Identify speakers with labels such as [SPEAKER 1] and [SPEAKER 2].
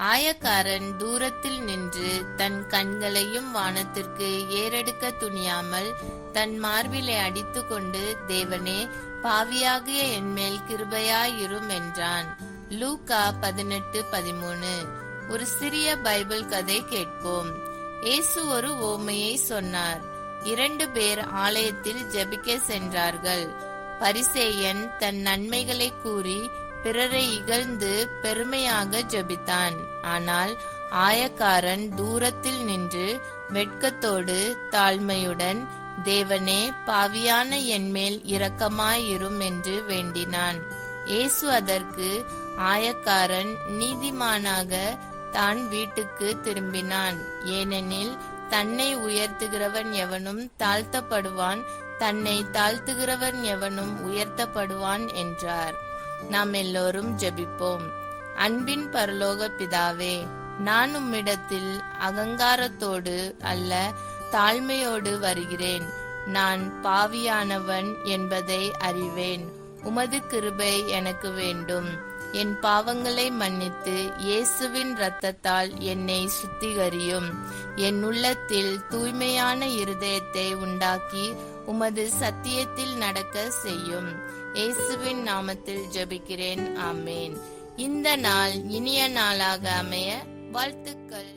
[SPEAKER 1] ஆயக்காரன் தூரத்தில் நின்று தன் கண்களையும் வானத்திற்கு ஏறெடுக்க துணியாமல் தன் மார்பிலை அடித்து கொண்டு, தேவனே, பாவியாகிய என்மேல் கிருபையாயிரும் என்றான். லூக்கா 18:13. ஒரு சிறிய பைபிள் கதை கேட்போம். இயேசு ஒரு ஓமையை சொன்னார். 2 பேர் ஆலயத்தில் ஜெபிக்க சென்றார்கள். பரிசேயன் தன் நன்மைகளை கூறி பிறரை இகழ்ந்து பெருமையாக ஜெபித்தான். ஆனால் ஆயக்காரன் தூரத்தில் நின்று வெட்கத்தோடு தாழ்மையுடன், தேவனே, பாவியான என்மேல் இரக்கமாயிரும் என்று வேண்டினான். இயேசு அதற்கு, ஆயக்காரன் நீதிமானாக தான் வீட்டுக்கு திரும்பினான். ஏனெனில் தன்னை உயர்த்துகிறவன் எவனும் தாழ்த்தப்படுவான், தன்னை தாழ்த்துகிறவன் எவனும் உயர்த்தப்படுவான் என்றார். நாம் எல்லோரும் ஜெபிப்போம். அன்பின் பரலோக பிதாவே, நான் உம்மிடத்தில் அகங்காரத்தோடு அல்ல, தாழ்மையோடு வருகிறேன். நான் பாவியானவன் என்பதை அறிவேன். உமது கிருபை எனக்கு வேண்டும். என் பாவங்களை மன்னித்து இயேசுவின் இரத்தத்தால் என்னை சுத்திகரியும். என் உள்ளத்தில் தூய்மையான இருதயத்தை உண்டாக்கி உமது சத்தியத்தில் நடக்க செய்யும். இயேசுவின் நாமத்தில் ஜெபிக்கிறேன். ஆமேன். இந்த நாள் இனிய நாளாக அமைய வாழ்த்துக்கள்.